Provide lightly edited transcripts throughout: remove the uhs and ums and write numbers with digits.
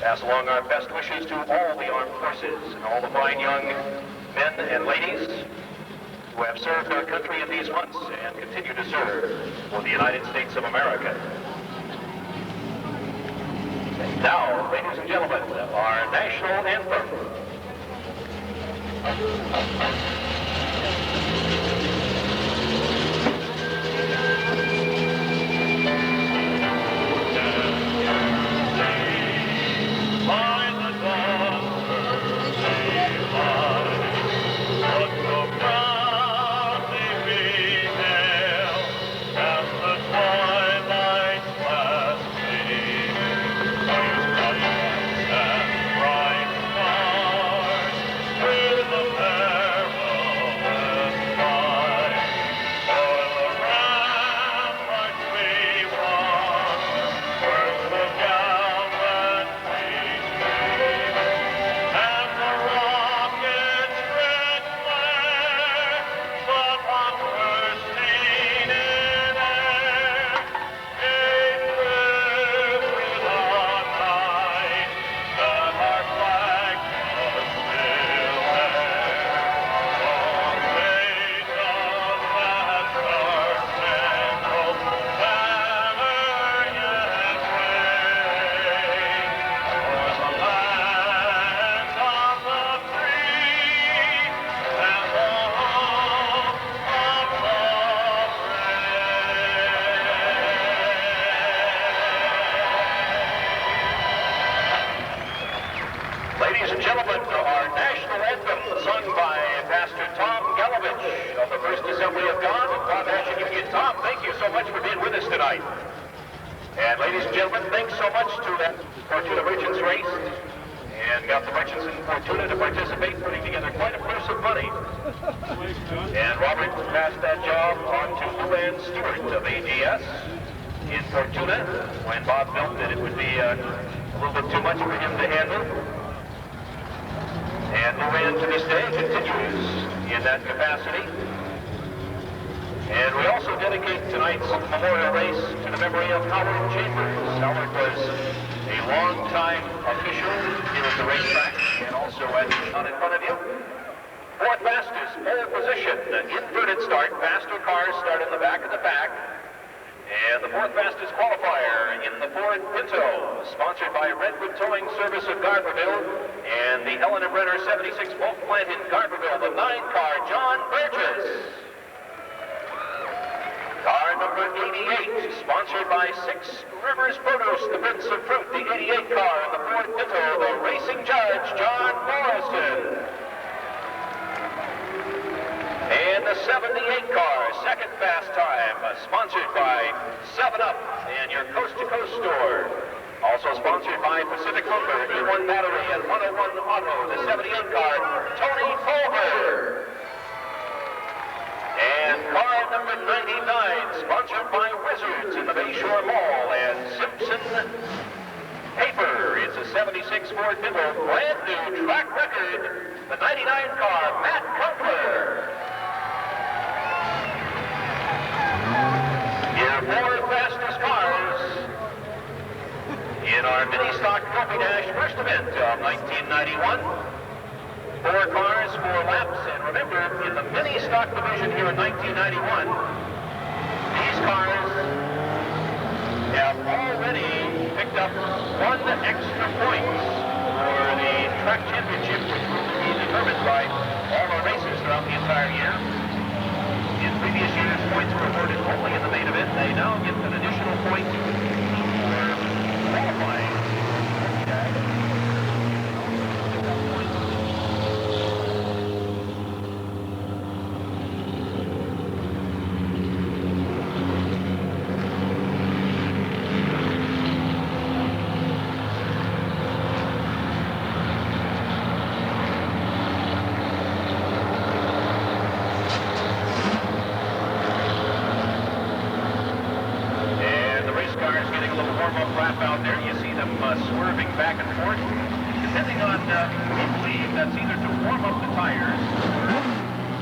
Pass along our best wishes to all the armed forces and all the fine young men and ladies who have served our country in these months and continue to serve for the United States of America. And now, ladies and gentlemen, our national anthem. Ladies and gentlemen, our national anthem sung by Pastor Tom Galovich of the First Assembly of God in Wabash National Union. Tom, thank you so much for being with us tonight. And ladies and gentlemen, thanks so much to that Fortuna Merchants race, and got the merchants in Fortuna to participate, putting together quite a purse of money. And Robert passed that job on to Luann Stewart of AGS in Fortuna when Bob felt that it would be a little bit too much for him to handle. And Luann to this day continues in that capacity. And we also dedicate tonight's memorial race to the memory of Howard Chambers. Howard was a long-time official here at the racetrack and also at the shot in front of you. Fourth fastest, pole position, inverted start. Faster cars start in the back of the pack. And the fourth fastest qualifier in the Ford Pinto, sponsored by Redwood Towing Service of Garberville and the Helen and Brenner 76 Bulk Plant in Garberville, the 9-car, John Burgess. Car number 88, sponsored by Six Rivers Produce, the Prince of Fruit, the 88 car in the Ford Pinto, the racing judge, John Morrison. And the 78 car, second fast time, sponsored by 7-Up and your Coast to Coast store. Also sponsored by Pacific Lumber, E1 Battery, and 101 Auto, the 78 car, Tony Fulmer. And car number 99, sponsored by Wizards in the Bayshore Mall, and Simpson Paper. It's a 76 Ford Pinto, brand new track record, the 99 car, Matt Cutler. Your four fastest cars in our mini-stock Trophy Dash first event of 1991. 4 cars, 4 laps, and remember, in the mini-stock division here in 1991, these cars have already picked up 1 extra point for the track championship, which will be determined by all our races throughout the entire year. In previous years, points were awarded only in the main event. They now get an additional point for qualifying. Swerving back and forth, depending on, we believe that's either to warm up the tires or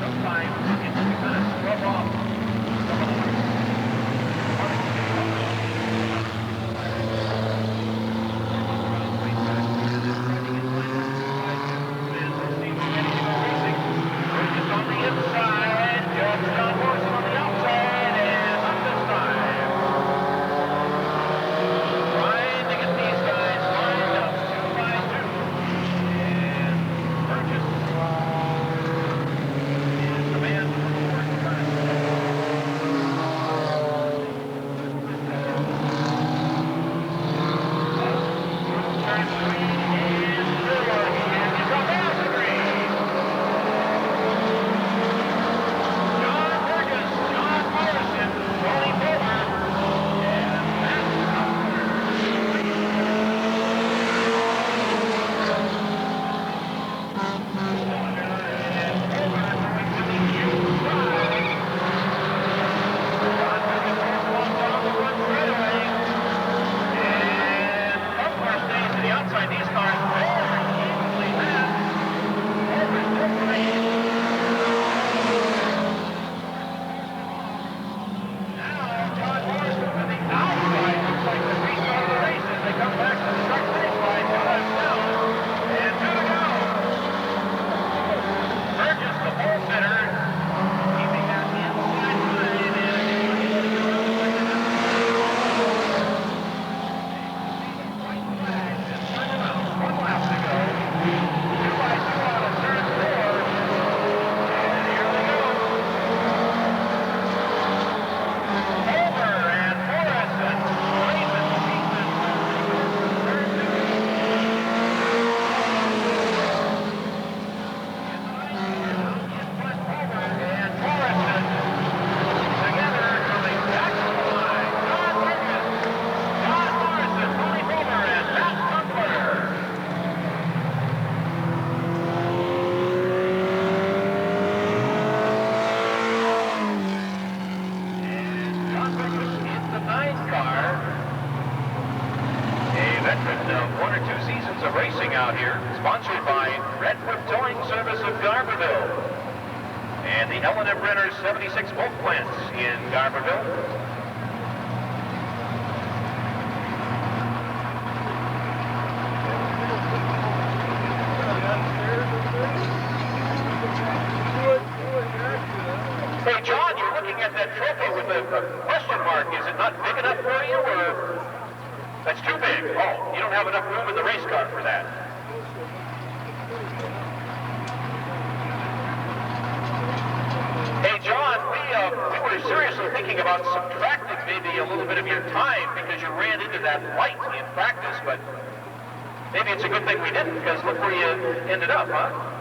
sometimes it's to kind of scrub off some of the veteran of 1 or 2 seasons of racing out here, sponsored by Redwood Towing Service of Garberville and the L&M Brenner 76 Boat Plants in Garberville. Hey, John, you're looking at that trophy with a question mark. Is it not big enough for you, or that's too big? Oh, you don't have enough room in the race car for that. Hey, John, we were seriously thinking about subtracting maybe a little bit of your time because you ran into that light in practice, but maybe it's a good thing we didn't, because look where you ended up, huh?